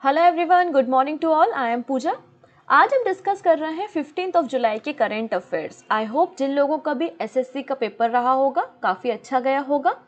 Hello everyone, good morning to all. I am Pooja. आज हम discuss कर रहे हैं 15 जुलाई के करंट अफेयर्स। आई होप जिन लोगों का भी एसएससी का पेपर रहा होगा काफ़ी अच्छा गया होगा,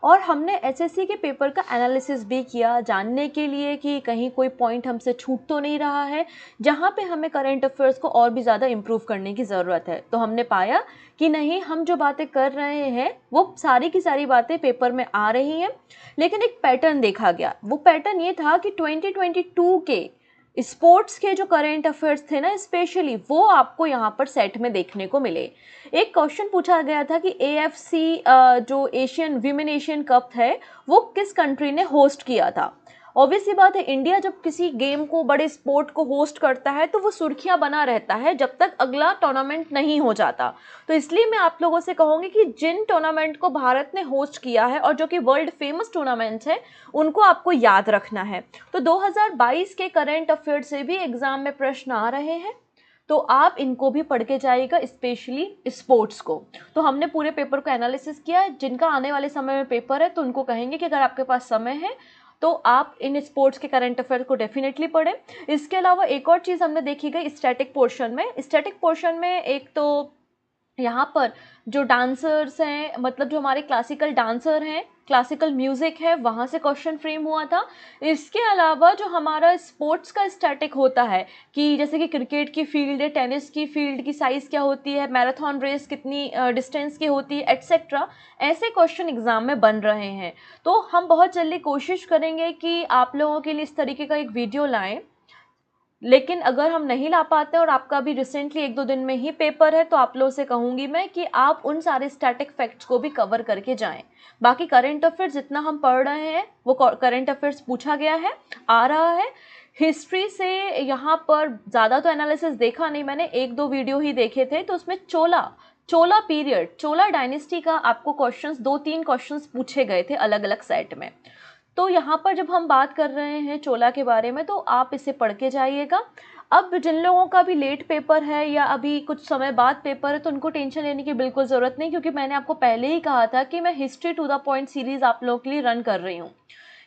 और हमने एसएससी के पेपर का एनालिसिस भी किया जानने के लिए कि कहीं कोई पॉइंट हमसे छूट तो नहीं रहा है जहाँ पे हमें करंट अफेयर्स को और भी ज़्यादा इम्प्रूव करने की ज़रूरत है। तो हमने पाया कि नहीं, हम जो बातें कर रहे हैं वो सारी की सारी बातें पेपर में आ रही हैं, लेकिन एक पैटर्न देखा गया। वो पैटर्न ये था कि 2022 के स्पोर्ट्स के जो करंट अफेयर्स थे ना, स्पेशली वो आपको यहाँ पर सेट में देखने को मिले। एक क्वेश्चन पूछा गया था कि एएफसी जो एशियन विमेन एशियन कप है वो किस कंट्री ने होस्ट किया था। ऑब्वियसली बात है, इंडिया जब किसी गेम को, बड़े स्पोर्ट को होस्ट करता है तो वो सुर्खियां बना रहता है जब तक अगला टूर्नामेंट नहीं हो जाता। तो इसलिए मैं आप लोगों से कहूँगी कि जिन टूर्नामेंट को भारत ने होस्ट किया है और जो कि वर्ल्ड फेमस टूर्नामेंट्स है उनको आपको याद रखना है। तो 2022 के करंट अफेयर से भी एग्जाम में प्रश्न आ रहे हैं, तो आप इनको भी पढ़ के जाइएगा, स्पेशली स्पोर्ट्स को। तो हमने पूरे पेपर को एनालिसिस किया है। जिनका आने वाले समय में पेपर है तो उनको कहेंगे कि अगर आपके पास समय है तो आप इन स्पोर्ट्स के करंट अफेयर को डेफिनेटली पढ़ें। इसके अलावा एक और चीज़ हमने देखी गई स्टैटिक पोर्शन में। स्टैटिक पोर्शन में एक तो यहाँ पर जो डांसर्स हैं, मतलब जो हमारे क्लासिकल डांसर हैं, क्लासिकल म्यूज़िक है, वहाँ से क्वेश्चन फ्रेम हुआ था। इसके अलावा जो हमारा स्पोर्ट्स का स्टैटिक होता है कि जैसे कि क्रिकेट की फील्ड है, टेनिस की फील्ड की साइज़ क्या होती है, मैराथन रेस कितनी डिस्टेंस की होती है, एट्सेट्रा, ऐसे क्वेश्चन एग्जाम में बन रहे हैं। तो हम बहुत जल्दी कोशिश करेंगे कि आप लोगों के लिए इस तरीके का एक वीडियो लाएँ। लेकिन अगर हम नहीं ला पाते और आपका भी रिसेंटली 1-2 दिन में ही पेपर है तो आप लोगों से कहूँगी मैं कि आप उन सारे स्टैटिक फैक्ट्स को भी कवर करके जाएं। बाकी करंट अफेयर्स जितना हम पढ़ रहे हैं वो करंट अफेयर्स पूछा गया है, आ रहा है। हिस्ट्री से यहाँ पर ज़्यादा तो एनालिसिस देखा नहीं मैंने, 1-2 वीडियो ही देखे थे। तो उसमें चोला पीरियड, चोला डायनेस्टी का आपको क्वेश्चंस, 2-3 क्वेश्चंस पूछे गए थे अलग अलग सेट में। तो यहाँ पर जब हम बात कर रहे हैं चोला के बारे में तो आप इसे पढ़ के जाइएगा। अब जिन लोगों का भी लेट पेपर है या अभी कुछ समय बाद पेपर है तो उनको टेंशन लेने की बिल्कुल ज़रूरत नहीं, क्योंकि मैंने आपको पहले ही कहा था कि मैं history to the point series आप लोगों के लिए रन कर रही हूँ।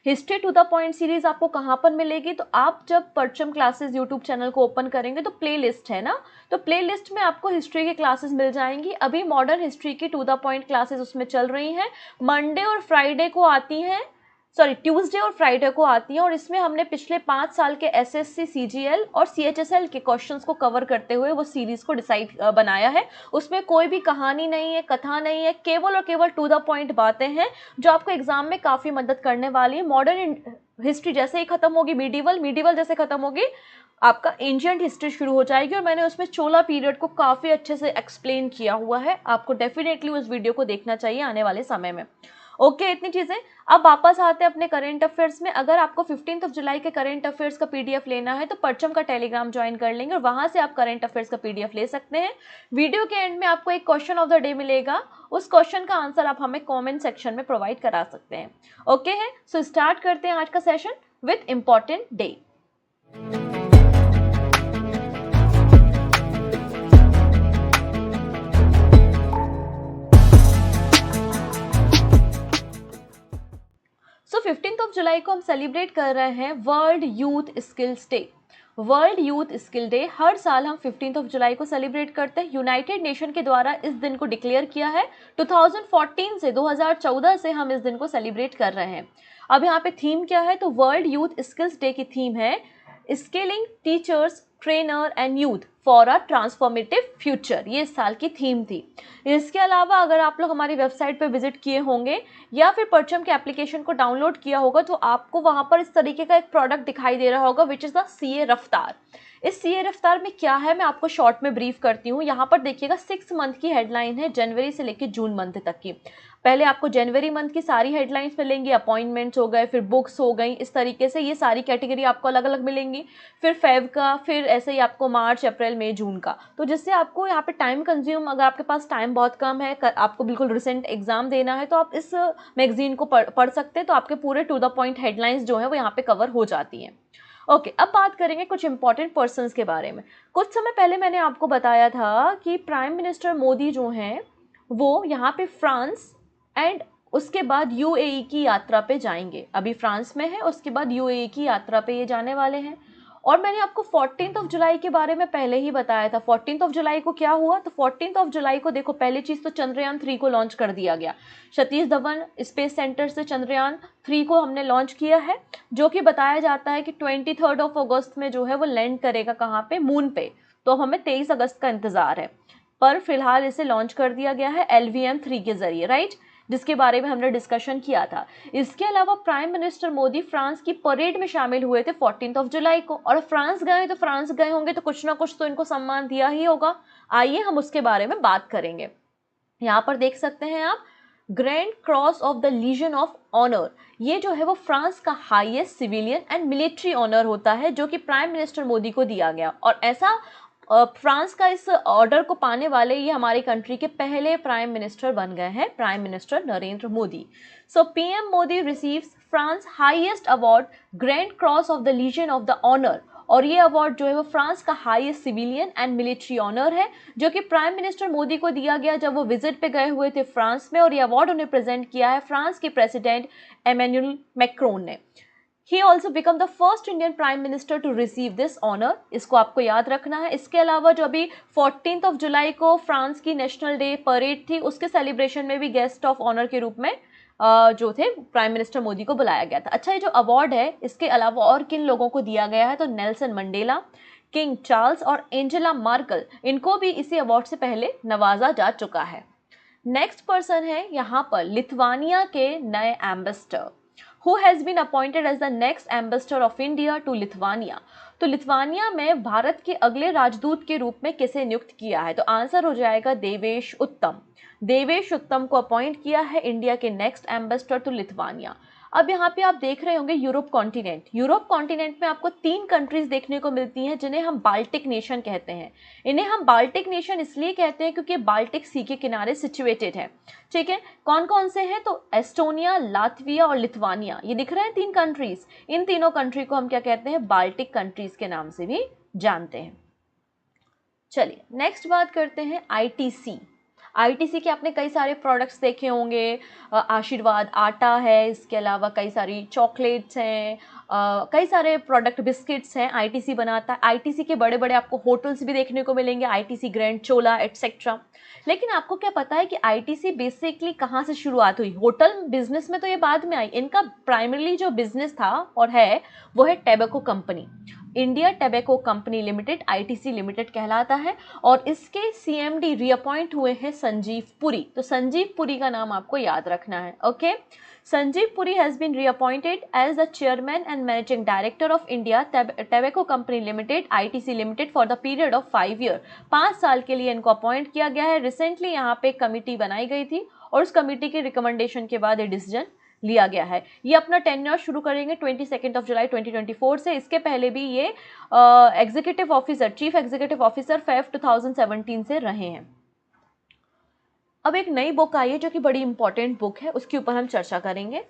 History to the point series आपको कहाँ पर मिलेगी, तो आप जब परचम क्लासेस यूट्यूब चैनल को ओपन करेंगे तो प्ले लिस्ट है ना, तो प्ले लिस्ट में आपको हिस्ट्री की क्लासेस मिल जाएंगी। अभी मॉडर्न हिस्ट्री की टू द पॉइंट क्लासेस उसमें चल रही हैं। मंडे और फ्राइडे को आती हैं, ट्यूसडे और फ्राइडे को आती हैं, और इसमें हमने पिछले 5 साल के एसएससी, सीजीएल और सीएचएसएल के क्वेश्चंस को कवर करते हुए वो सीरीज को बनाया है। उसमें कोई भी कहानी नहीं है, कथा नहीं है, केवल और केवल टू द पॉइंट बातें हैं जो आपको एग्जाम में काफ़ी मदद करने वाली है। मॉडर्न हिस्ट्री जैसे ही खत्म होगी मीडिवल जैसे खत्म होगी आपका एंशिएंट हिस्ट्री शुरू हो जाएगी, और मैंने उसमें चोला पीरियड को काफ़ी अच्छे से एक्सप्लेन किया हुआ है। आपको डेफिनेटली उस वीडियो को देखना चाहिए आने वाले समय में। ओके, इतनी चीज़ें। अब वापस आते हैं अपने करंट अफेयर्स में। अगर आपको 15 जुलाई के करंट अफेयर्स का पीडीएफ लेना है तो परचम का टेलीग्राम ज्वाइन कर लेंगे और वहां से आप करंट अफेयर्स का पीडीएफ ले सकते हैं। वीडियो के एंड में आपको एक क्वेश्चन ऑफ द डे मिलेगा, उस क्वेश्चन का आंसर आप हमें कॉमेंट सेक्शन में प्रोवाइड करा सकते हैं। ओके है, सो स्टार्ट करते हैं आज का session with important day. So 15 जुलाई को हम सेलिब्रेट कर रहे हैं world youth skills day. World youth skill day हर साल हम 15 जुलाई को सेलिब्रेट करते हैं। यूनाइटेड नेशन के द्वारा इस दिन को डिक्लेयर किया है। 2014 से 2014 से हम इस दिन को सेलिब्रेट कर रहे हैं। अब यहाँ पे थीम क्या है, तो वर्ल्ड यूथ स्किल्स डे की थीम है skilling teachers, trainer and youth for a transformative future. ये इस साल की थीम थी। इसके अलावा अगर आप लोग हमारी वेबसाइट पर विजिट किए होंगे या फिर परचम के एप्लीकेशन को डाउनलोड किया होगा तो आपको वहाँ पर इस तरीके का एक प्रोडक्ट दिखाई दे रहा होगा विच इज़ द सीए रफ्तार। इस सीए रफ्तार में क्या है मैं आपको शॉर्ट में ब्रीफ करती हूँ। यहाँ पर देखिएगा 6 मंथ की हेडलाइन है, जनवरी से लेकर जून मंथ तक की। पहले आपको जनवरी मंथ की सारी हेडलाइंस मिलेंगी, अपॉइंटमेंट्स हो गए, फिर बुक्स हो गई, इस तरीके से ये सारी कैटेगरी आपको अलग अलग मिलेंगी। फिर फेब का, फिर ऐसे ही आपको मार्च, अप्रैल, मई, जून का। तो जिससे आपको यहाँ पे टाइम कंज्यूम, अगर आपके पास टाइम बहुत कम है, आपको बिल्कुल रिसेंट एग्जाम देना है तो आप इस मैगजीन को पढ़ सकते हैं। तो आपके पूरे टू द पॉइंट हेडलाइंस जो है वो यहाँ पे कवर हो जाती हैं। ओके, अब बात करेंगे कुछ इंपॉर्टेंट पर्सन्स के बारे में। कुछ समय पहले मैंने आपको बताया था कि प्राइम मिनिस्टर मोदी जो हैं वो यहाँ पे फ्रांस एंड उसके बाद यूएई की यात्रा पे जाएंगे। अभी फ्रांस में है, उसके बाद यूएई की यात्रा पे ये जाने वाले हैं। और मैंने आपको 14 जुलाई के बारे में पहले ही बताया था। 14 जुलाई को क्या हुआ, तो 14 जुलाई को देखो, पहली चीज तो चंद्रयान 3 को लॉन्च कर दिया गया। सतीश धवन स्पेस सेंटर से चंद्रयान 3 को हमने लॉन्च किया है, जो कि बताया जाता है कि 23 अगस्त में जो है वो लैंड करेगा कहाँ पे, मून पे। तो हमें 23 अगस्त का इंतजार है, पर फिलहाल इसे लॉन्च कर दिया गया है LVM-3 के जरिए, राइट, जिसके बारे में हमने डिस्कशन किया था। इसके अलावा प्राइम मिनिस्टर मोदी फ्रांस की परेड में शामिल हुए थे 14 जुलाई को। और फ्रांस गए तो फ्रांस गए होंगे तो कुछ ना कुछ तो इनको सम्मान दिया ही होगा। आइए हम उसके बारे में बात करेंगे। यहाँ पर देख सकते हैं आप, Grand Cross of the Legion of Honour, ये जो है वो फ्रांस का highest civilian and military honour होता है, जो कि प्राइम मिनिस्टर मोदी को दिया गया। और ऐसा फ्रांस का इस ऑर्डर को पाने वाले ये हमारी कंट्री के पहले प्राइम मिनिस्टर बन गए हैं, prime minister Narendra Modi. So PM Modi receives France highest award Grand Cross of the Legion of the Honour. और ये अवार्ड जो है वो फ्रांस का highest civilian and military honour है, जो कि प्राइम मिनिस्टर मोदी को दिया गया जब वो विजिट पे गए हुए थे फ्रांस में। और ये अवार्ड उन्हें प्रेजेंट किया है फ्रांस के प्रेसिडेंट एमेन्युअल मैक्रोन ने। He also become the first Indian Prime Minister to receive this honor। इसको आपको याद रखना है। इसके अलावा जो अभी 14 जुलाई को फ्रांस की नेशनल डे परेड थी, उसके सेलिब्रेशन में भी गेस्ट ऑफ ऑनर के रूप में जो थे प्राइम मिनिस्टर मोदी को बुलाया गया था। अच्छा, ये जो अवार्ड है इसके अलावा और किन लोगों को दिया गया है, तो नेल्सन मंडेला, किंग चार्ल्स और एंजेला मार्कल, इनको भी इसी अवार्ड से पहले नवाजा जा चुका है। नेक्स्ट पर्सन है यहाँ पर लिथुआनिया के नए ambassador, who has been appointed as the next ambassador of India to Lithuania। तो लिथुआनिया में भारत के अगले राजदूत के रूप में किसे नियुक्त किया है, तो आंसर हो जाएगा देवेश उत्तम। देवेश उत्तम को अपॉइंट किया है इंडिया के नेक्स्ट एम्बेसडर टू लिथुआनिया। अब यहाँ पे आप देख रहे होंगे यूरोप कॉन्टिनेंट। यूरोप कॉन्टिनेंट में आपको 3 कंट्रीज देखने को मिलती हैं, जिन्हें हम बाल्टिक नेशन कहते हैं। इन्हें हम बाल्टिक नेशन इसलिए कहते हैं क्योंकि बाल्टिक सी के किनारे सिचुएटेड है, ठीक है। कौन कौन से हैं, तो एस्टोनिया, लातविया और लिथुआनिया, ये दिख रहे हैं 3 कंट्रीज। इन तीनों कंट्री को हम क्या कहते हैं, बाल्टिक कंट्रीज के नाम से भी जानते हैं। चलिए नेक्स्ट बात करते हैं आईटीसी। आईटीसी के आपने कई सारे प्रोडक्ट्स देखे होंगे, आशीर्वाद आटा है, इसके अलावा कई सारी चॉकलेट्स हैं, कई सारे प्रोडक्ट, बिस्किट्स हैं आईटीसी बनाता है। आईटीसी के बड़े बड़े आपको होटल्स भी देखने को मिलेंगे, आईटीसी ग्रैंड चोला एटसेट्रा। लेकिन आपको क्या पता है कि आईटीसी बेसिकली कहाँ से शुरुआत हुई? होटल बिजनेस में तो ये बाद में आई। इनका प्राइमरीली जो बिजनेस था और है वो है tobacco company, India tobacco company limited, ITC limited कहलाता है। और इसके सीएमडी रीअपॉइंट हुए हैं संजीव पुरी। तो संजीव पुरी का नाम आपको याद रखना है, okay. Sanjiv Puri has been reappointed as the chairman and managing director of India tobacco company limited, ITC limited, for the period of 5 year. 5 साल के लिए इनको अपॉइंट किया गया है। रिसेंटली यहाँ पे एक कमिटी बनाई गई थी और उस कमिटी के रिकमेंडेशन के बाद ये डिसीजन लिया गया है। ये अपना टेन्योर शुरू करेंगे 22 जुलाई 2024 से। इसके पहले भी ये executive officer, chief executive officer Feb 2017 से रहे हैं। अब एक नई बुक आई है जो कि बड़ी इंपॉर्टेंट बुक है, उसके ऊपर हम चर्चा करेंगे।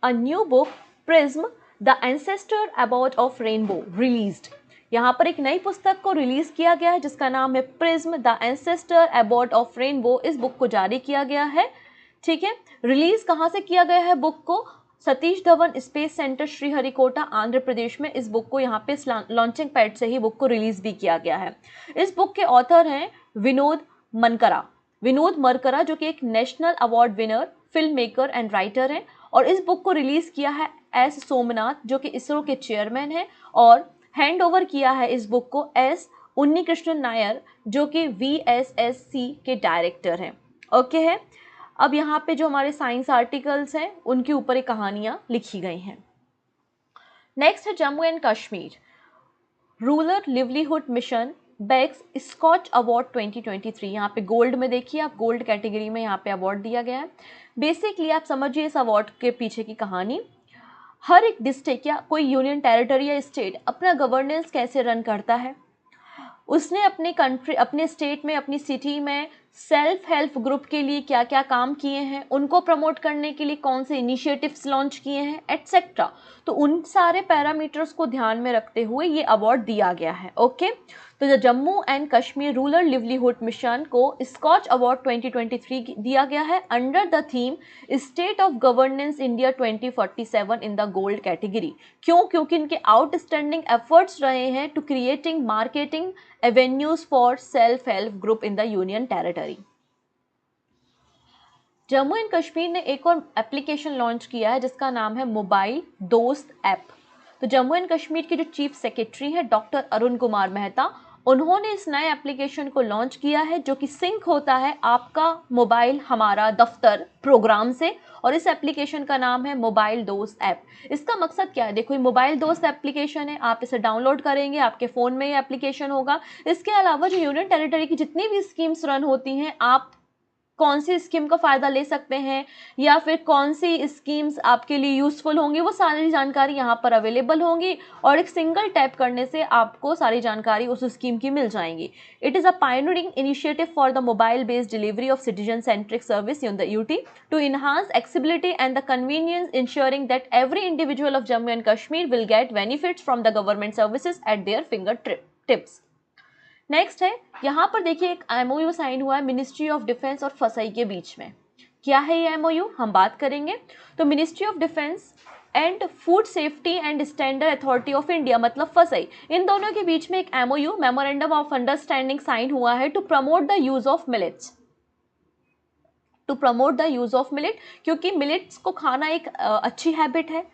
A new book prism the ancestor about of rainbow released. यहाँ पर एक नई पुस्तक को रिलीज किया गया है जिसका नाम है prism the ancestor about of rainbow. इस बुक को जारी किया गया है, ठीक है। रिलीज कहाँ से किया गया है बुक को? सतीश धवन स्पेस सेंटर श्रीहरिकोटा आंध्र प्रदेश में इस बुक को यहाँ पे लॉन्चिंग पैड से ही बुक को रिलीज भी किया गया है। इस बुक के ऑथर हैं विनोद मरकरा, जो कि एक national award winner, film maker and writer हैं। और इस बुक को रिलीज किया है एस सोमनाथ, जो कि इसरो के चेयरमैन हैं। और हैंड ओवर किया है इस बुक को एस उन्नीकृष्णन नायर, जो कि VSSC के डायरेक्टर हैं, ओके है। अब यहाँ पे जो हमारे साइंस आर्टिकल्स हैं उनके ऊपर एक कहानियाँ लिखी गई हैं। नेक्स्ट है Jammu and Kashmir rural livelihood mission bags Skoch award 2023। यहाँ पे गोल्ड में देखिए आप, गोल्ड कैटेगरी में यहाँ पे अवार्ड दिया गया है। बेसिकली आप समझिए इस अवार्ड के पीछे की कहानी। हर एक डिस्ट्रिक्ट या कोई यूनियन टेरिटरी या स्टेट अपना गवर्नेंस कैसे रन करता है, उसने अपने कंट्री, अपने स्टेट में, अपनी सिटी में सेल्फ हेल्प ग्रुप के लिए क्या क्या काम किए हैं, उनको प्रमोट करने के लिए कौन से इनिशिएटिव्स लॉन्च किए हैं, एटसेट्रा। तो उन सारे पैरामीटर्स को ध्यान में रखते हुए ये अवार्ड दिया गया है। ओके, तो जो Jammu and Kashmir rural livelihood mission को स्कॉच अवार्ड 2023 दिया गया है under the theme state of governance India 2047 in the gold category. क्यों? क्योंकि इनके आउटस्टैंडिंग एफर्ट्स रहे हैं to creating marketing avenues for self help group in the union territory. Jammu and Kashmir ने एक और एप्लीकेशन लॉन्च किया है जिसका नाम है मोबाइल दोस्त ऐप। तो जम्मू एंड कश्मीर के जो चीफ सेक्रेटरी है डॉक्टर अरुण कुमार मेहता, उन्होंने इस नए एप्लीकेशन को लॉन्च किया है जो कि सिंक होता है आपका मोबाइल हमारा दफ्तर प्रोग्राम से, और इस एप्लीकेशन का नाम है मोबाइल दोस्त ऐप। इसका मकसद क्या है? देखो, ये मोबाइल दोस्त एप्लीकेशन है, आप इसे डाउनलोड करेंगे, आपके फ़ोन में ये एप्लीकेशन होगा। इसके अलावा जो यूनियन टेरिटरी की जितनी भी स्कीम्स रन होती हैं, आप कौन सी स्कीम का फ़ायदा ले सकते हैं या फिर कौन सी स्कीम्स आपके लिए यूज़फुल होंगी, वो सारी जानकारी यहाँ पर अवेलेबल होंगी और एक सिंगल टैप करने से आपको सारी जानकारी उस स्कीम की मिल जाएंगी। It is a pioneering initiative for the mobile based delivery of citizen centric service in the UT to enhance accessibility and the convenience, ensuring that every individual of Jammu and Kashmir will get benefits from the government services at their fingertips। Next है, यहाँ पर देखिए एक MOU sign हुआ है ministry of defence और फसई के बीच में। क्या है ये एमओयू, हम बात करेंगे। तो ministry of defence and food safety and standard authority of India मतलब फसई, इन दोनों के बीच में एक MOU memorandum of understanding sign हुआ है to promote the use of millets. To promote the use of millet, क्योंकि मिलेट्स को खाना एक अच्छी हैबिट है,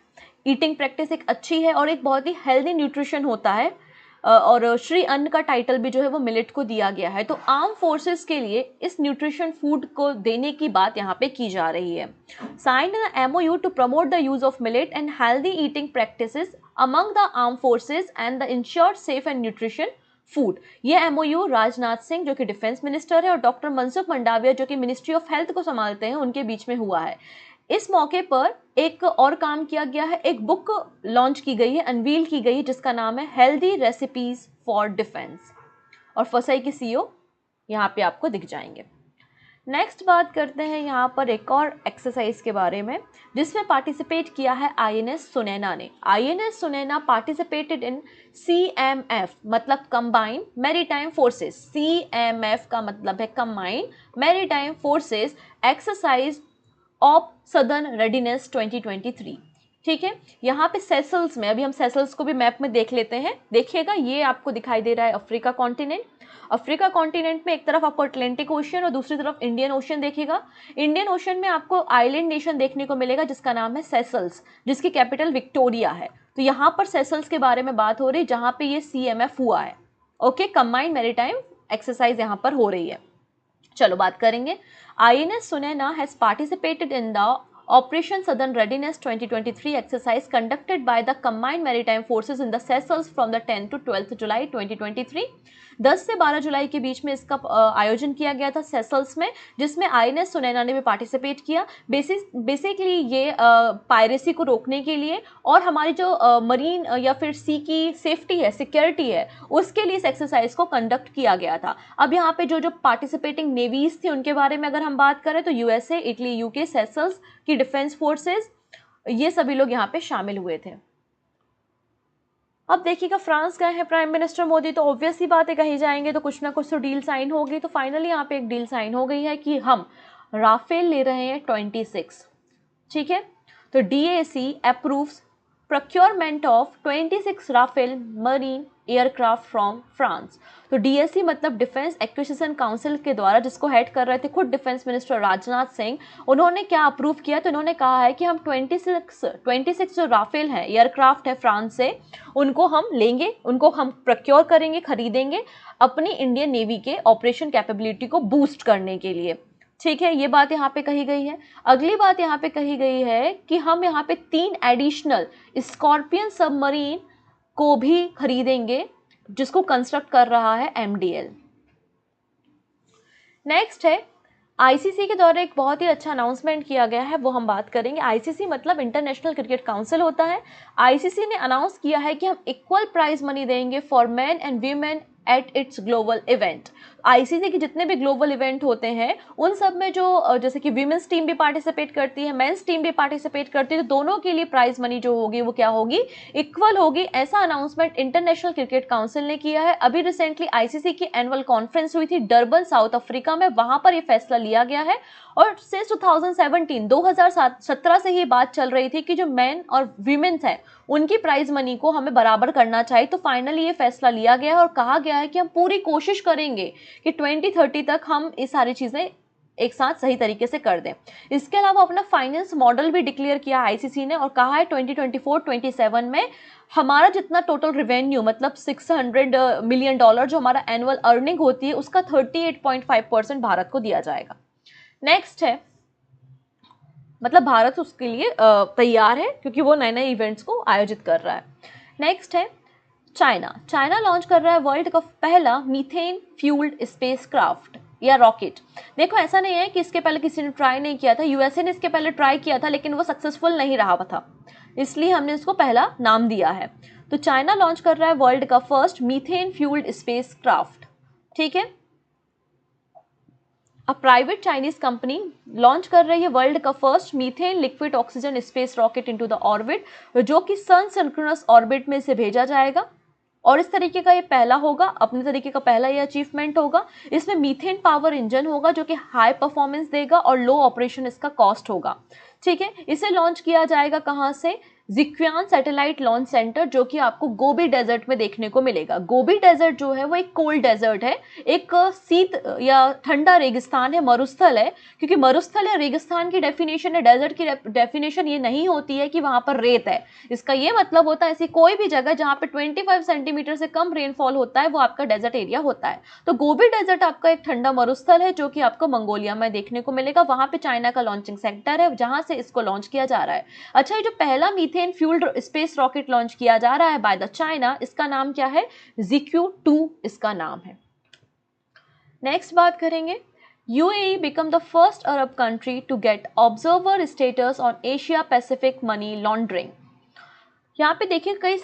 ईटिंग प्रैक्टिस एक अच्छी है और एक बहुत ही हेल्दी न्यूट्रिशन होता है। और श्री अन्न का टाइटल भी जो है वो मिलेट को दिया गया है। तो आर्म फोर्सेस के लिए इस न्यूट्रिशन फूड को देने की बात यहाँ पे की जा रही है। Sign the MOU to promote the use of millet and healthy eating practices among the arm forces and the insure safe and nutrition food. ये एमओयू राजनाथ सिंह जो कि डिफेंस मिनिस्टर है और डॉक्टर मनसुख मंडाविया जो कि मिनिस्ट्री ऑफ हेल्थ को संभालते हैं उनके बीच में हुआ है। इस मौके पर एक और काम किया गया है, एक बुक लॉन्च की गई है, अनवील की गई है जिसका नाम है हेल्दी रेसिपीज फॉर डिफेंस, और फसई के सीईओ यहाँ पे आपको दिख जाएंगे। नेक्स्ट बात करते हैं यहाँ पर एक और एक्सरसाइज के बारे में जिसमें पार्टिसिपेट किया है आईएनएस सुनैना ने। INS Sunaina participated in CMF मतलब कंबाइंड मैरीटाइम फोर्सेस। CMF का मतलब है combined maritime forces exercise of southern readiness 2023। ठीक है, यहाँ पे सेसल्स में, अभी हम सेसल्स को भी मैप में देख लेते हैं। देखिएगा, ये आपको दिखाई दे रहा है अफ्रीका कॉन्टिनेंट। अफ्रीका कॉन्टिनेंट में एक तरफ आपको अटलांटिक ओशन और दूसरी तरफ इंडियन ओशन देखिएगा। इंडियन ओशन में आपको आइलैंड नेशन देखने को मिलेगा जिसका नाम है सेसल्स, जिसकी कैपिटल विक्टोरिया है। तो यहाँ पर सेसल्स के बारे में बात हो रही है जहाँ पे ये CMF हुआ है। ओके, कंबाइंड मैरीटाइम एक्सरसाइज यहाँ पर हो रही है। चलो बात करेंगे। INS Sunaina has participated in the Operation Southern Readiness 2023 exercise conducted by the Combined Maritime Forces in the Seychelles from the 10 to 12th July 2023। 10 से 12 जुलाई के बीच में इसका आयोजन किया गया था सेसल्स में, जिसमें INS सुनैना ने भी पार्टिसिपेट किया। बेसिकली ये पायरेसी को रोकने के लिए और हमारी जो मरीन या फिर सी की सेफ्टी है, सिक्योरिटी है, उसके लिए इस एक्सरसाइज को कंडक्ट किया गया था। अब यहाँ पे जो पार्टिसिपेटिंग नेवीज थी उनके बारे में अगर हम बात करें तो USA, इटली, UK, सेसल्स की डिफेंस फोर्सेस, ये सभी लोग यहाँ पे शामिल हुए थे। अब देखिएगा, फ्रांस गए हैं प्राइम मिनिस्टर मोदी, तो ऑब्वियस ही बात है कहीं जाएंगे तो कुछ ना कुछ तो डील साइन होगी। तो फाइनली यहाँ पे एक डील साइन हो गई है कि हम राफेल ले रहे हैं 26। ठीक है, तो DAC approves procurement of 26 Rafale marine aircraft from France. तो DAC मतलब डिफेंस एक्विजिशन काउंसिल के द्वारा, जिसको हेड कर रहे थे खुद डिफेंस मिनिस्टर राजनाथ सिंह, उन्होंने क्या अप्रूव किया? तो उन्होंने कहा है कि हम 26 जो राफेल हैं, एयरक्राफ्ट है फ्रांस से, उनको हम लेंगे, उनको हम प्रोक्योर करेंगे, खरीदेंगे अपनी इंडियन नेवी के ऑपरेशन कैपेबिलिटी को बूस्ट करने के लिए। ठीक है, ये बात यहाँ पे कही गई है। अगली बात यहाँ पे कही गई है कि हम यहाँ पे 3 एडिशनल स्कॉर्पियन सबमरीन को भी खरीदेंगे जिसको कंस्ट्रक्ट कर रहा है MDL। नेक्स्ट है, ICC के द्वारा एक बहुत ही अच्छा अनाउंसमेंट किया गया है, वो हम बात करेंगे। ICC मतलब इंटरनेशनल क्रिकेट काउंसिल होता है। ICC ने अनाउंस किया है कि हम इक्वल प्राइज मनी देंगे for man and women at its global event. ICC के जितने भी ग्लोबल इवेंट होते हैं उन सब में जो जैसे कि वीमेंस टीम भी पार्टिसिपेट करती है, मेंस टीम भी पार्टिसिपेट करती है, तो दोनों के लिए प्राइज मनी जो होगी वो क्या होगी, इक्वल होगी। ऐसा अनाउंसमेंट इंटरनेशनल क्रिकेट काउंसिल ने किया है। अभी रिसेंटली आईसीसी की एनुअल कॉन्फ्रेंस हुई थी डरबन साउथ अफ्रीका में, वहां पर ये फैसला लिया गया है। और सिंस 2017 से ही बात चल रही थी कि जो मेन और वीमेंस है उनकी प्राइज मनी को हमें बराबर करना चाहिए। तो फाइनली ये फैसला लिया गया है और कहा गया है कि हम पूरी कोशिश करेंगे कि 2030 तक हम ये सारी चीजें एक साथ सही तरीके से कर दें। इसके अलावा अपना फाइनेंस मॉडल भी डिक्लेयर किया आईसीसी ने और कहा है 2024-27 में हमारा जितना टोटल रेवेन्यू मतलब $600 मिलियन जो हमारा एनुअल अर्निंग होती है उसका 38.5% भारत को दिया जाएगा। नेक्स्ट है, मतलब भारत उसके लिए तैयार है क्योंकि वो नए नए इवेंट्स को आयोजित कर रहा है। नेक्स्ट है चाइना। चाइना लॉन्च कर रहा है वर्ल्ड का पहला मीथेन फ्यूल्ड स्पेसक्राफ्ट या रॉकेट। देखो ऐसा नहीं है कि इसके पहले किसी ने ट्राई नहीं किया था, यूएसए ने इसके पहले ट्राई किया था लेकिन वो सक्सेसफुल नहीं रहा था, इसलिए हमने इसको पहला नाम दिया है। तो चाइना लॉन्च कर रहा है वर्ल्ड का फर्स्ट मीथेन फ्यूल्ड स्पेसक्राफ्ट, ठीक है। A private Chinese company launch कर रही है वर्ल्ड का first methane liquid oxygen space rocket into the orbit, जो कि सन सिंक्रोनस ऑर्बिट में इसे भेजा जाएगा और इस तरीके का ये पहला होगा, अपने तरीके का पहला ये अचीवमेंट होगा। इसमें मीथेन पावर इंजन होगा जो कि हाई परफॉर्मेंस देगा और लो ऑपरेशन इसका कॉस्ट होगा, ठीक है। इसे लॉन्च किया जाएगा कहाँ से, जिक्वान सैटेलाइट लॉन्च सेंटर, जो कि आपको गोबी डेजर्ट में देखने को मिलेगा। गोबी डेजर्ट जो है वो एक कोल्ड डेजर्ट है, एक शीत या ठंडा रेगिस्तान है, मरुस्थल है, क्योंकि मरुस्थल या रेगिस्तान की डेफिनेशन है, डेजर्ट की डेफिनेशन ये नहीं होती है कि वहां पर रेत है। इसका ये मतलब होता है ऐसी कोई भी जगह जहां पे 25 सेंटीमीटर से कम रेनफॉल होता है वो आपका डेजर्ट एरिया होता है। तो गोबी डेजर्ट आपका एक ठंडा मरुस्थल है जो कि आपको मंगोलिया में देखने को मिलेगा। वहां पे चाइना का लॉन्चिंग सेंटर है जहां से इसको लॉन्च किया जा रहा है। अच्छा, ये जो पहला methane fuelled space rocket launch किया जा रहा है बाय द चाइना, इसका नाम क्या है, ZQ-2 इसका नाम है। नेक्स्ट बात करेंगे, UAE become the first Arab country to get observer status on Asia Pacific money laundering। यहाँ पे देखिए कई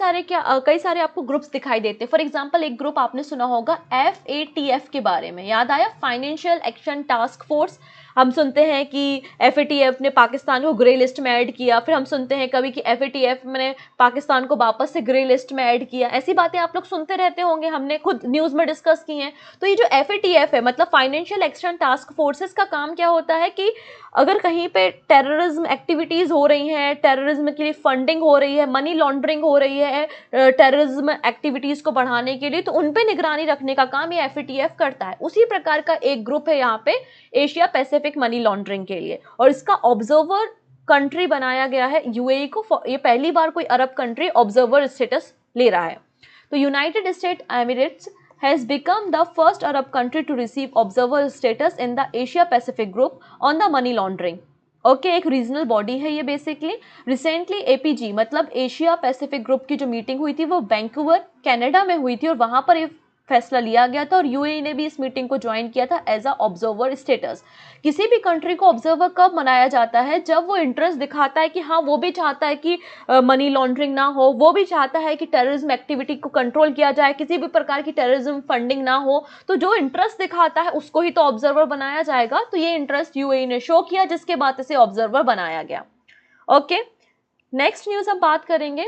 सारे आपको ग्रुप्स दिखाई देते हैं। फॉर एग्जांपल एक ग्रुप आपने सुना होगा FATF के बारे में, याद आया, फाइनेंशियल एक्शन टास्क फोर्स। हम सुनते हैं कि FATF ने पाकिस्तान को ग्रे लिस्ट में ऐड किया, फिर हम सुनते हैं कभी कि FATF ने पाकिस्तान को वापस से ग्रे लिस्ट में ऐड किया। ऐसी बातें आप लोग सुनते रहते होंगे, हमने खुद न्यूज़ में डिस्कस की हैं। तो ये जो FATF है मतलब फाइनेंशियल एक्शन टास्क फोर्सेस का काम क्या होता है कि अगर कहीं पे टेररिज्म एक्टिविटीज़ हो रही हैं, टेररिज्म के लिए फंडिंग हो रही है, मनी लॉन्ड्रिंग हो रही है टेररिज्म एक्टिविटीज़ को बढ़ाने के लिए, तो उन पे निगरानी रखने का काम ये FATF करता है। उसी प्रकार का एक ग्रुप है यहाँ पे एशिया पैसिफिक मनी लॉन्ड्रिंग के लिए, और इसका ऑब्जर्वर कंट्री बनाया गया है UAE को। ये पहली बार कोई अरब कंट्री ऑब्जर्वर स्टेटस ले रहा है। तो United state Emirates has become the first Arab country to receive observer status in the Asia Pacific group on the money laundering। Okay, एक रीजनल बॉडी है ये बेसिकली। रिसेंटली APG मतलब Asia Pacific group की जो meeting हुई थी वो Vancouver Canada में हुई थी और वहां पर ये फैसला लिया गया था और UAE ने भी इस मीटिंग को ज्वाइन किया था एज अ ऑब्जर्वर स्टेटस। किसी भी कंट्री को ऑब्जर्वर कब मनाया जाता है, जब वो इंटरेस्ट दिखाता है कि हाँ वो भी चाहता है कि मनी लॉन्ड्रिंग ना हो, वो भी चाहता है कि टेररिज्म एक्टिविटी को कंट्रोल किया जाए, किसी भी प्रकार की टेररिज्म फंडिंग ना हो। तो जो इंटरेस्ट दिखाता है उसको ही तो ऑब्जर्वर बनाया जाएगा। तो ये इंटरेस्ट UAE ने शो किया जिसके बाद इसे ऑब्जर्वर बनाया गया। ओके, नेक्स्ट न्यूज़ हम बात करेंगे।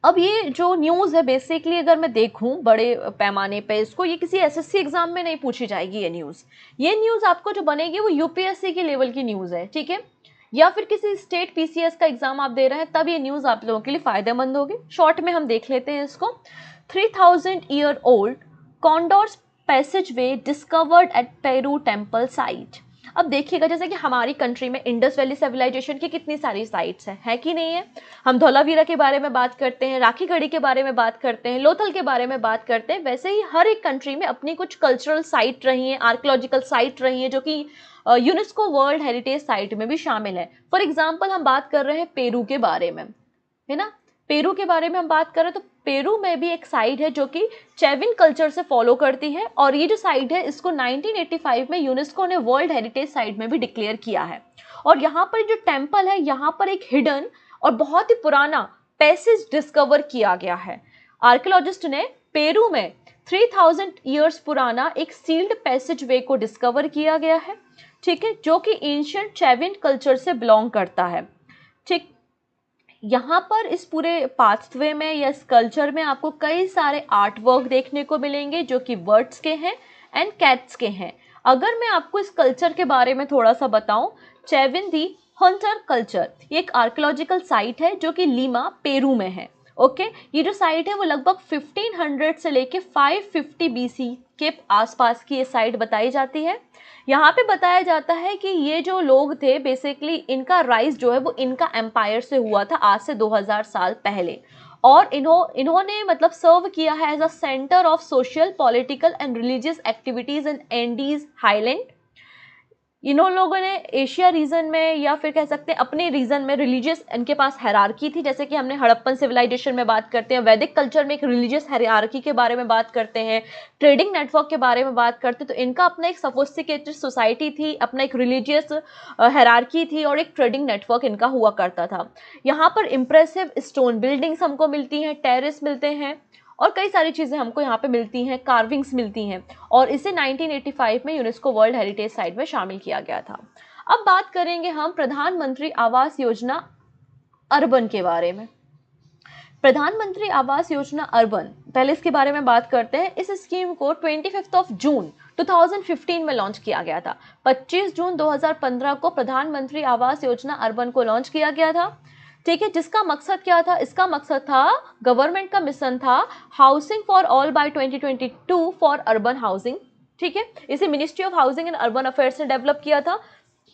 अब ये जो न्यूज़ है बेसिकली अगर मैं देखूं बड़े पैमाने पे इसको, ये किसी SSC एग्जाम में नहीं पूछी जाएगी। ये न्यूज़ आपको जो बनेगी वो UPSC के लेवल की न्यूज़ है, ठीक है, या फिर किसी स्टेट PCS का एग्जाम आप दे रहे हैं तब ये न्यूज़ आप लोगों के लिए फायदेमंद होगी। शॉर्ट में हम देख लेते हैं इसको। 3000-year old condor's passageway discovered at Peru temple site. अब देखिएगा जैसे कि हमारी कंट्री में इंडस वैली सिविलाइजेशन की कितनी सारी साइट्स हैं, है कि नहीं है। हम धौलावीरा के बारे में बात करते हैं, राखी गढ़ी के बारे में बात करते हैं, लोथल के बारे में बात करते हैं। वैसे ही हर एक कंट्री में अपनी कुछ कल्चरल साइट रही हैं, आर्कियोलॉजिकल साइट रही हैं जो कि यूनेस्को वर्ल्ड हेरिटेज साइट में भी शामिल है। फॉर एग्जाम्पल हम बात कर रहे हैं पेरू के बारे में, है ना। पेरू के बारे में हम बात करें तो पेरू में भी एक साइट है जो कि चेविन कल्चर से फॉलो करती है और ये जो साइट है इसको 1985 में यूनेस्को ने वर्ल्ड हेरिटेज साइट में भी डिक्लेयर किया है। और यहाँ पर जो टेम्पल है यहाँ पर एक हिडन और बहुत ही पुराना पैसेज डिस्कवर किया गया है। आर्कियोलॉजिस्ट ने पेरू में 3000 ईयर्स पुराना एक सील्ड पैसेज वे को डिस्कवर किया गया है, ठीक है, जो कि एंशिएंट चैविन कल्चर से बिलोंग करता है। ठीक, यहाँ पर इस पूरे पाथवे में या इस कल्चर में आपको कई सारे आर्ट वर्क देखने को मिलेंगे जो कि बर्ड्स के हैं एंड कैट्स के हैं। अगर मैं आपको इस कल्चर के बारे में थोड़ा सा बताऊं, चैविन दी हंटर कल्चर ये एक आर्कियोलॉजिकल साइट है जो कि लीमा पेरू में है। ओके, ये जो साइट है वो लगभग 1500 से लेके 550 BC के आसपास की ये साइट बताई जाती है। यहाँ पे बताया जाता है कि ये जो लोग थे बेसिकली इनका राइज जो है वो इनका एम्पायर से हुआ था आज से 2000 साल पहले, और इन्होंने मतलब सर्व किया है as a centre of social, political and religious activities in Andes highland. इन लोगों ने एशिया रीजन में या फिर कह सकते हैं अपने रीजन में रिलीजियस इनके पास हायरार्की थी, जैसे कि हमने हड़प्पन सिविलाइजेशन में बात करते हैं, वैदिक कल्चर में एक रिलीजियस हायरार्की के बारे में बात करते हैं, ट्रेडिंग नेटवर्क के बारे में बात करते हैं, तो इनका अपना एक सोफिस्टिकेटेड सोसाइटी थी, अपना एक रिलीजियस हायरार्की थी और एक ट्रेडिंग नेटवर्क इनका हुआ करता था। यहाँ पर इंप्रेसिव स्टोन बिल्डिंग्स हमको मिलती हैं, टेरेस मिलते हैं और कई सारी चीज़ें हमको यहाँ पे मिलती हैं, कार्विंग्स मिलती हैं, और इसे 1985 में यूनेस्को वर्ल्ड हेरिटेज साइट में शामिल किया गया था। अब बात करेंगे हम प्रधानमंत्री आवास योजना अर्बन के बारे में। प्रधानमंत्री आवास योजना अर्बन, पहले इसके बारे में बात करते हैं। इस स्कीम को 25 जून 2015 में लॉन्च किया गया था। 25 जून 2015 को प्रधानमंत्री आवास योजना अर्बन को लॉन्च किया गया था, ठीक है, जिसका मकसद क्या था? इसका मकसद था, गवर्नमेंट का मिशन था housing for all by 2022 for urban housing, ठीक है। इसे ministry of housing and urban affairs ने डेवलप किया था।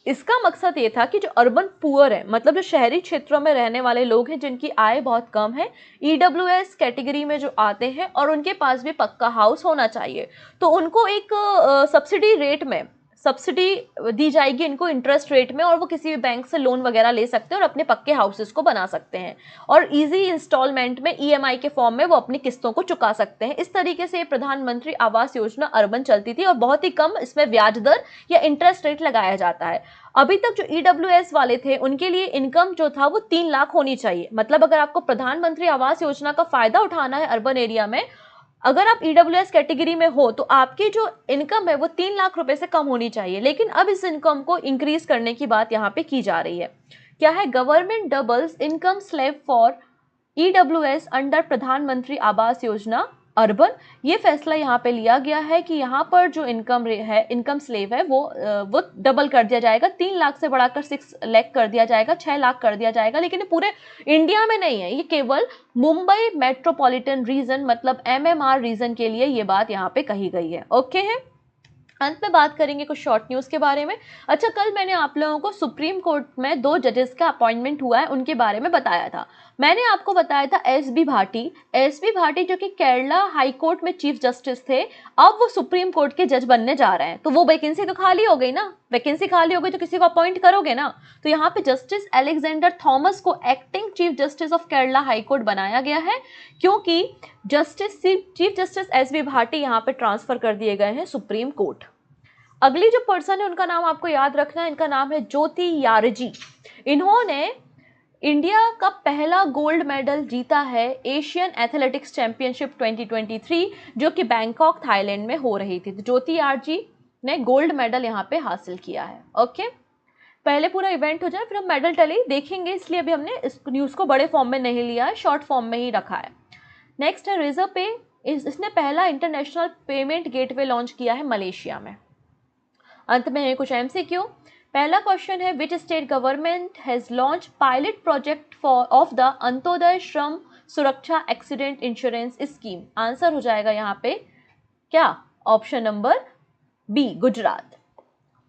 इसका मकसद ये था कि जो अर्बन पुअर है, मतलब जो शहरी क्षेत्रों में रहने वाले लोग हैं जिनकी आय बहुत कम है, EWS कैटेगरी में जो आते हैं और उनके पास भी पक्का हाउस होना चाहिए, तो उनको एक सब्सिडी रेट में सब्सिडी दी जाएगी इनको इंटरेस्ट रेट में, और वो किसी भी बैंक से लोन वगैरह ले सकते हैं और अपने पक्के हाउसेस को बना सकते हैं और इजी इंस्टॉलमेंट में EMI के फॉर्म में वो अपनी किस्तों को चुका सकते हैं। इस तरीके से प्रधानमंत्री आवास योजना अर्बन चलती थी और बहुत ही कम इसमें ब्याज दर या इंटरेस्ट रेट लगाया जाता है। अभी तक जो EWS वाले थे उनके लिए इनकम जो था वो 3 लाख होनी चाहिए। मतलब अगर आपको प्रधानमंत्री आवास योजना का फायदा उठाना है अर्बन एरिया में, अगर आप EWS कैटेगरी में हो तो आपकी जो इनकम है वो 3 लाख रुपए से कम होनी चाहिए। लेकिन अब इस इनकम को इंक्रीज करने की बात यहाँ पे की जा रही है। क्या है? Government doubles income slab for EWS under प्रधानमंत्री आवास योजना अर्बन। ये फैसला यहाँ पे लिया गया है कि यहाँ पर जो इनकम है, इनकम स्लेब है, वो डबल कर दिया जाएगा, 3 लाख से बढ़ाकर 6 लाख कर दिया जाएगा, 6 लाख कर दिया जाएगा। लेकिन ये पूरे इंडिया में नहीं है, ये केवल मुंबई मेट्रोपॉलिटन रीजन मतलब MMR रीजन के लिए ये बात यहाँ पे कही गई है। ओके है। अंत में बात करेंगे कुछ शॉर्ट न्यूज़ के बारे में। अच्छा, कल मैंने आप लोगों को सुप्रीम कोर्ट में 2 जजेस का अपॉइंटमेंट हुआ है उनके बारे में बताया था। मैंने आपको बताया था SB भाटी जो कि केरला हाई कोर्ट में चीफ जस्टिस थे, अब वो सुप्रीम कोर्ट के जज बनने जा रहे हैं। तो वो वैकेंसी तो खाली हो गई ना, वैकेंसी खाली हो गई तो किसी को अपॉइंट करोगे ना। तो यहाँ पे जस्टिस अलेक्जेंडर थॉमस को acting chief justice of Kerala high court बनाया गया है, क्योंकि चीफ जस्टिस SB भाटी यहाँ पे ट्रांसफर कर दिए गए हैं सुप्रीम कोर्ट। अगली जो पर्सन है उनका नाम आपको याद रखना है, इनका नाम है ज्योति यारजी। इन्होंने इंडिया का पहला गोल्ड मेडल जीता है एशियन एथलेटिक्स चैंपियनशिप 2023 जो कि बैंकॉक थाईलैंड में हो रही थी। तो ज्योति यारजी ने गोल्ड मेडल यहाँ पे हासिल किया है। ओके, पहले पूरा इवेंट हो जाए फिर हम मेडल टैली देखेंगे, इसलिए अभी हमने इस न्यूज़ को बड़े फॉर्म में नहीं लिया है, शॉर्ट फॉर्म में ही रखा है। नेक्स्ट है रिजर्व पे। इसने पहला इंटरनेशनल पेमेंट गेटवे लॉन्च किया है मलेशिया में। अंत में है कुछ MCQ। पहला क्वेश्चन है, which state government has launch pilot project for of the Antyodaya श्रम सुरक्षा एक्सीडेंट इंश्योरेंस स्कीम। आंसर हो जाएगा यहाँ पे क्या? Option number B, Gujarat.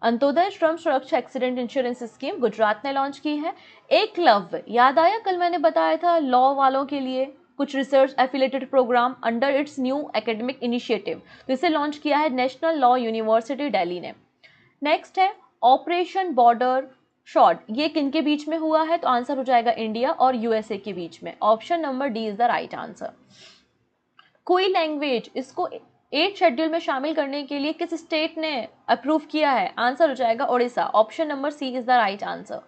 Antyodaya श्रम सुरक्षा एक्सीडेंट इंश्योरेंस स्कीम गुजरात ने लॉन्च की है। एकलव्य, याद आया कल मैंने बताया था लॉ वालों के लिए कुछ research affiliated program under its new academic initiative, तो इसे लॉन्च किया है नेशनल लॉ यूनिवर्सिटी दिल्ली ने। नेक्स्ट है ऑपरेशन बॉर्डर शॉर्ट, ये किन के बीच में हुआ है? तो आंसर हो जाएगा इंडिया और USA के बीच में। Option number D is the right answer. कोई लैंग्वेज, इसको 8th शेड्यूल में शामिल करने के लिए किस स्टेट ने अप्रूव किया है? आंसर हो जाएगा Odisha. Option number C is the right answer.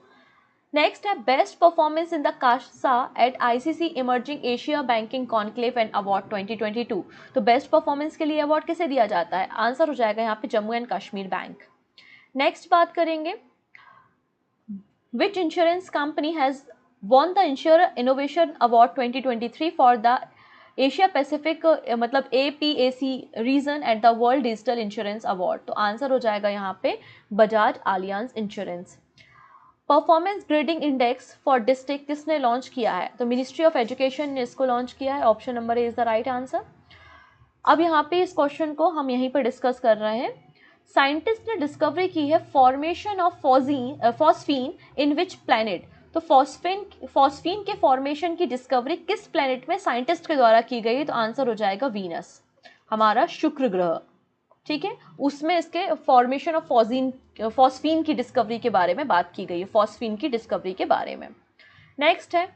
Next है best performance in the CASA at ICC emerging Asia banking conclave and award 2022। तो बेस्ट परफॉर्मेंस के लिए अवार्ड किसे दिया जाता है? आंसर हो जाएगा यहाँ पे Jammu and Kashmir bank. Next बात करेंगे, which insurance company has won the Insurer Innovation Award 2023 for the Asia Pacific मतलब APAC region at the world digital insurance award. तो आंसर हो जाएगा यहाँ पे Bajaj Allianz insurance. Performance grading index for district किसने launch किया है? तो मिनिस्ट्री ऑफ एजुकेशन ने इसको लॉन्च किया है। Option number A is the right answer. अब यहाँ पे इस क्वेश्चन को हम यहीं पर डिस्कस कर रहे हैं। साइंटिस्ट ने डिस्कवरी की है formation of phosphine in which planet. तो फॉस्फीन के फॉर्मेशन की डिस्कवरी किस प्लैनेट में साइंटिस्ट के द्वारा की गई? तो आंसर हो जाएगा वीनस, हमारा शुक्र ग्रह। ठीक है, उसमें इसके फॉर्मेशन ऑफ फॉस्फीन की डिस्कवरी के बारे में बात की गई है, फॉस्फीन की डिस्कवरी के बारे में। नेक्स्ट है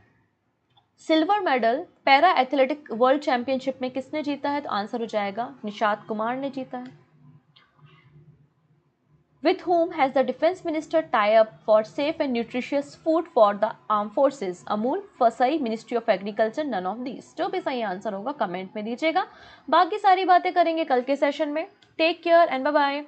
silver medal para athletic world championship में किसने जीता है? तो आंसर हो जाएगा निशात कुमार ने जीता है। With whom has the defense minister tie up for safe and nutritious food for the armed forces? Amul, FSSAI, ministry of agriculture, none of these. जो भी सही आंसर होगा कमेंट में दीजिएगा। बाकी सारी बातें करेंगे कल के सेशन में। Take care and bye bye.